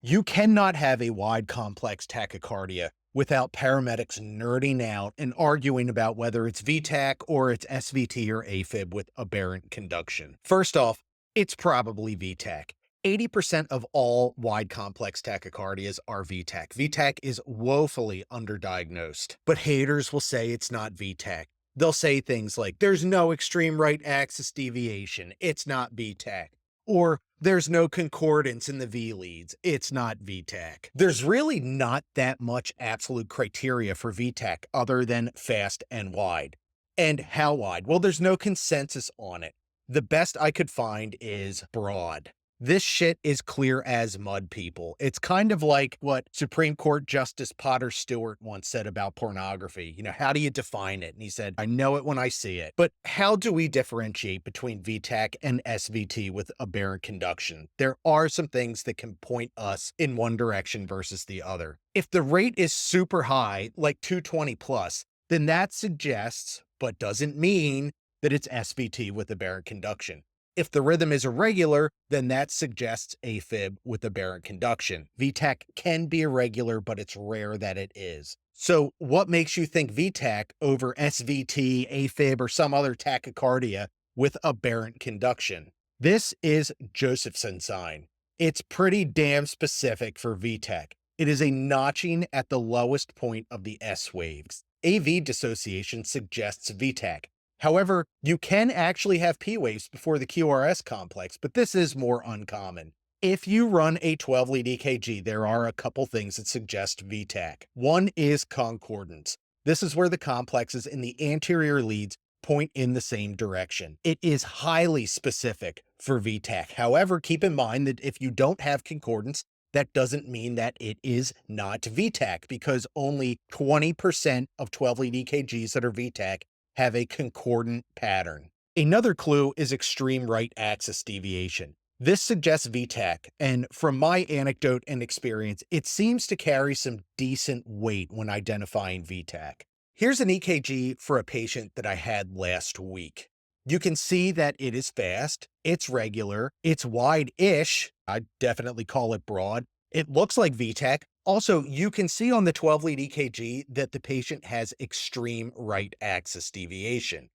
You cannot have a wide complex tachycardia without paramedics nerding out and arguing about whether it's V-Tach or it's SVT or AFib with aberrant conduction. First off, it's probably V-Tach. 80% of all wide complex tachycardias are V-Tach. V-Tach is woefully underdiagnosed, but haters will say it's not V-Tach. They'll say things like, there's no extreme right axis deviation, it's not V-Tach. Or there's no concordance in the V leads, it's not V-Tach. There's really not that much absolute criteria for V-Tach other than fast and wide. And how wide? Well, there's no consensus on it. The best I could find is broad. This shit is clear as mud, people. It's kind of like what Supreme Court Justice Potter Stewart once said about pornography. How do you define it? And he said, I know it when I see it. But how do we differentiate between V-Tach and SVT with aberrant conduction? There are some things that can point us in one direction versus the other. If the rate is super high, like 220 plus, then that suggests, but doesn't mean, that it's SVT with aberrant conduction. If the rhythm is irregular, then that suggests AFib with aberrant conduction. V-Tach can be irregular, but it's rare that it is. So what makes you think V-Tach over SVT, AFib, or some other tachycardia with aberrant conduction? This is Josephson sign. It's pretty damn specific for V-Tach. It is a notching at the lowest point of the S waves. AV dissociation suggests V-Tach. However, you can actually have P waves before the QRS complex, but this is more uncommon. If you run a 12-lead EKG, there are a couple things that suggest V-Tach. One is concordance. This is where the complexes in the anterior leads point in the same direction. It is highly specific for V-Tach. However, keep in mind that if you don't have concordance, that doesn't mean that it is not V-Tach, because only 20% of 12-lead EKGs that are V-Tach have a concordant pattern. Another clue is extreme right axis deviation. This suggests V-Tach, and from my anecdote and experience, it seems to carry some decent weight when identifying V-Tach. Here's an EKG for a patient that I had last week. You can see that it is fast, it's regular, it's wide-ish, I'd definitely call it broad, it looks like V-Tach. Also, you can see on the 12-lead EKG that the patient has extreme right axis deviation.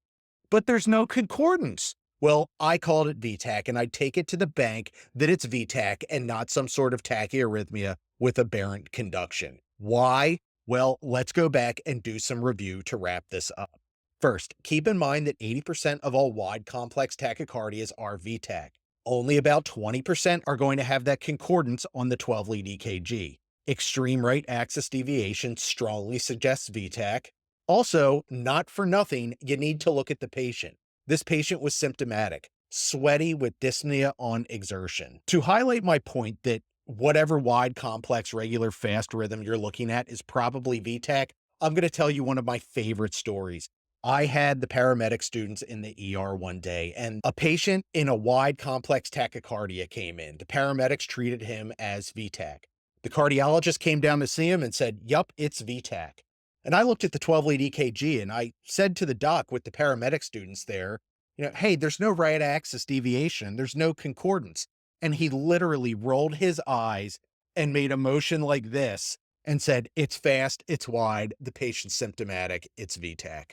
But there's no concordance. Well, I called it V-Tach, and I'd take it to the bank that it's V-Tach and not some sort of tachyarrhythmia with aberrant conduction. Why? Well, let's go back and do some review to wrap this up. First, keep in mind that 80% of all wide complex tachycardias are V-Tach. Only about 20% are going to have that concordance on the 12-lead EKG. Extreme right axis deviation strongly suggests V-Tach. Also, not for nothing, you need to look at the patient. This patient was symptomatic, sweaty with dyspnea on exertion. To highlight my point that whatever wide, complex, regular, fast rhythm you're looking at is probably V-Tach, I'm going to tell you one of my favorite stories. I had the paramedic students in the ER one day, and a patient in a wide, complex tachycardia came in. The paramedics treated him as V-Tach. The cardiologist came down to see him and said, yup, it's V-Tach. And I looked at the 12-lead EKG and I said to the doc with the paramedic students there, hey, there's no right axis deviation. There's no concordance. And he literally rolled his eyes and made a motion like this and said, it's fast, it's wide, the patient's symptomatic, it's V-Tach.